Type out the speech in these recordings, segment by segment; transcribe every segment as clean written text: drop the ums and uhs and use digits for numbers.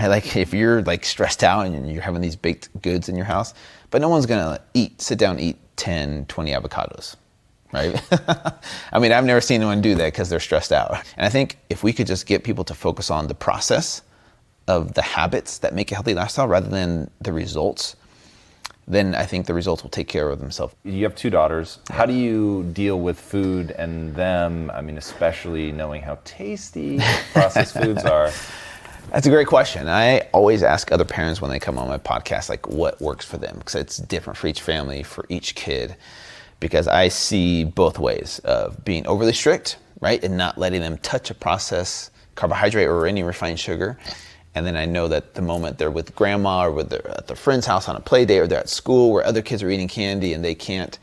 Like if you're like stressed out and you're having these baked goods in your house, but no one's gonna sit down and eat 10, 20 avocados, right? I mean, I've never seen anyone do that because they're stressed out. And I think if we could just get people to focus on the process of the habits that make a healthy lifestyle rather than the results, then I think the results will take care of themselves. You have 2 daughters. How do you deal with food and them? I mean, especially knowing how tasty processed foods are. That's a great question. I always ask other parents when they come on my podcast, like what works for them, because it's different for each family, for each kid, because I see both ways of being overly strict, right, and not letting them touch a processed carbohydrate or any refined sugar. And then I know that the moment they're with grandma or they're at their friend's house on a play day or they're at school where other kids are eating candy and they can't,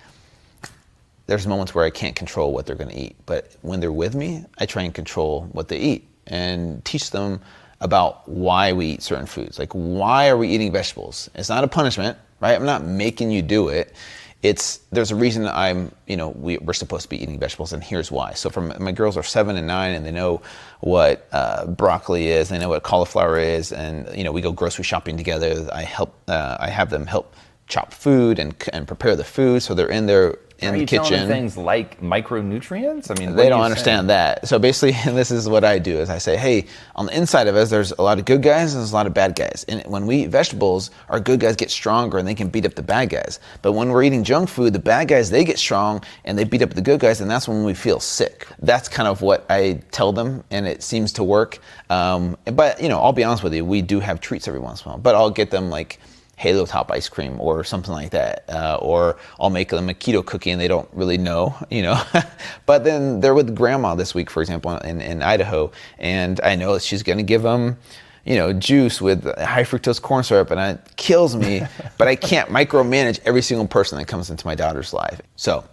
there's moments where I can't control what they're going to eat. But when they're with me, I try and control what they eat and teach them about why we eat certain foods. Like, why are we eating vegetables? It's not a punishment, right? I'm not making you do it. There's a reason we're supposed to be eating vegetables, and here's why. So my girls are 7 and 9, and they know what broccoli is, they know what cauliflower is, and we go grocery shopping together. I have them help chop food and prepare the food, so they're in the kitchen. Are you telling them things like micronutrients? I mean, they don't understand that. So basically, this is what I do: is I say, hey, on the inside of us, there's a lot of good guys and there's a lot of bad guys. And when we eat vegetables, our good guys get stronger and they can beat up the bad guys. But when we're eating junk food, the bad guys, they get strong and they beat up the good guys, and that's when we feel sick. That's kind of what I tell them, and it seems to work. But I'll be honest with you, we do have treats every once in a while. But I'll get them like Halo Top ice cream or something like that, or I'll make them a keto cookie and they don't really know, but then they're with grandma this week, for example, in Idaho, and I know she's going to give them juice with high fructose corn syrup, and it kills me, but I can't micromanage every single person that comes into my daughter's life. So